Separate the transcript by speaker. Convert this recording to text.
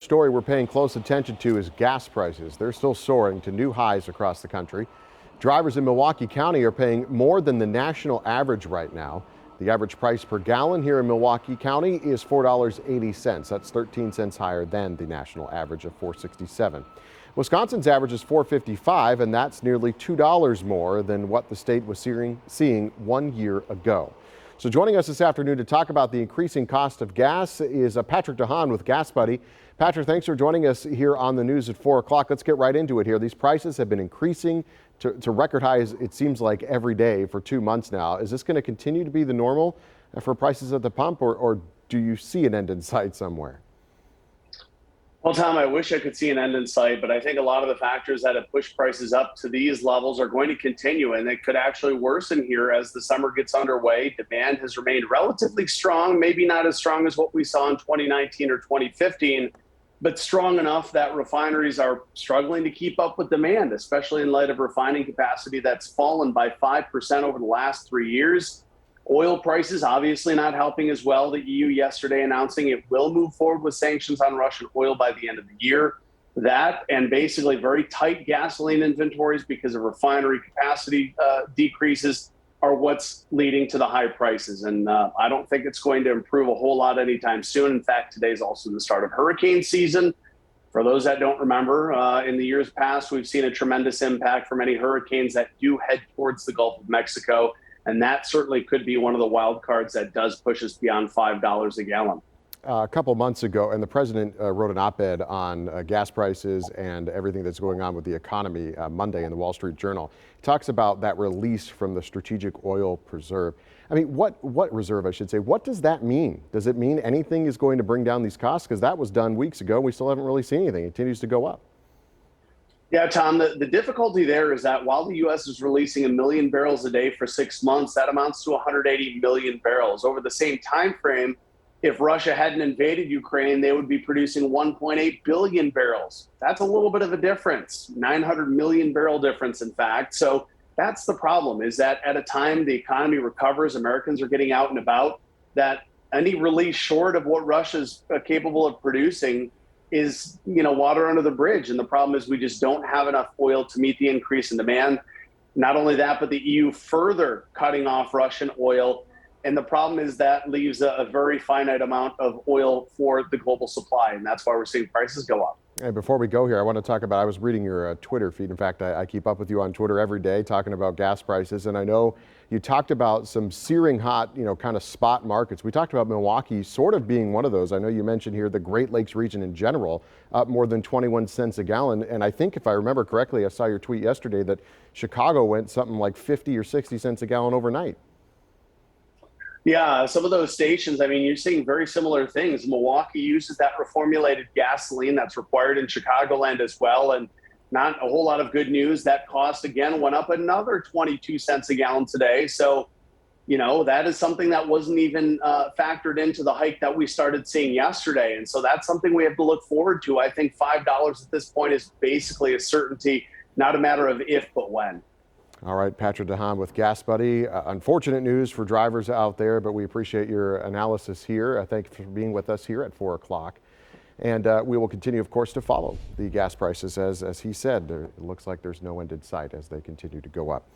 Speaker 1: Story we're paying close attention to is gas prices. They're still soaring to new highs across the country. Drivers in Milwaukee County are paying more than the national average right now. The average price per gallon here in Milwaukee County is $4.80. That's 13 cents higher than the national average of $4.67. Wisconsin's average is $4.55, and that's nearly $2 more than what the state was seeing 1 year ago. So joining us this afternoon to talk about the increasing cost of gas is Patrick Haan with Gas Buddy. Patrick, thanks for joining us here on the news at 4 o'clock. Let's get right into it here. These prices have been increasing to record highs, it seems like, every day for 2 months now. Is this going to continue to be the normal for prices at the pump, or do you see an end in sight somewhere?
Speaker 2: Well, Tom, I wish I could see an end in sight, but I think a lot of the factors that have pushed prices up to these levels are going to continue, and it could actually worsen here as the summer gets underway. Demand has remained relatively strong, maybe not as strong as what we saw in 2019 or 2015, but strong enough that refineries are struggling to keep up with demand, especially in light of refining capacity that's fallen by 5% over the last 3 years. Oil prices obviously not helping as well. The EU yesterday announcing it will move forward with sanctions on Russian oil by the end of the year. That and basically very tight gasoline inventories because of refinery capacity decreases are what's leading to the high prices. And I don't think it's going to improve a whole lot anytime soon. In fact, today's also the start of hurricane season. For those that don't remember, in the years past, we've seen a tremendous impact from any hurricanes that do head towards the Gulf of Mexico. And that certainly could be one of the wild cards that does push us beyond $5 a gallon.
Speaker 1: A couple months ago, and the president wrote an op-ed on gas prices and everything that's going on with the economy Monday in the Wall Street Journal. He talks about that release from the strategic oil preserve. I mean, what reserve, I should say. What does that mean? Does it mean anything is going to bring down these costs? Because that was done weeks ago. We still haven't really seen anything. It continues to go up.
Speaker 2: Yeah, Tom, the difficulty there is that while the U.S. is releasing 1 million barrels a day for 6 months, that amounts to 180 million barrels. Over the same time frame, if Russia hadn't invaded Ukraine, they would be producing 1.8 billion barrels. That's a little bit of a difference, 900 million barrel difference, in fact. So that's the problem, is that at a time the economy recovers, Americans are getting out and about, that any release short of what Russia's capable of producing is, water under the bridge. And the problem is we just don't have enough oil to meet the increase in demand. Not only that, but the EU further cutting off Russian oil. And the problem is that leaves a very finite amount of oil for the global supply. And that's why we're seeing prices go up.
Speaker 1: And before we go here, I want to talk about, I was reading your Twitter feed. In fact, I keep up with you on Twitter every day talking about gas prices. And I know you talked about some searing hot, kind of spot markets. We talked about Milwaukee sort of being one of those. I know you mentioned here the Great Lakes region in general, up more than 21 cents a gallon. And I think if I remember correctly, I saw your tweet yesterday that Chicago went something like 50 or 60 cents a gallon overnight.
Speaker 2: Yeah, some of those stations, you're seeing very similar things. Milwaukee uses that reformulated gasoline that's required in Chicagoland as well. And not a whole lot of good news. That cost, again, went up another 22 cents a gallon today. So, that is something that wasn't even factored into the hike that we started seeing yesterday. And so that's something we have to look forward to. I think $5 at this point is basically a certainty, not a matter of if, but when.
Speaker 1: All right, Patrick Haan with Gas Buddy. Unfortunate news for drivers out there, but we appreciate your analysis here. Thank you for being with us here at 4 o'clock. And we will continue, of course, to follow the gas prices. As he said, it looks like there's no end in sight as they continue to go up.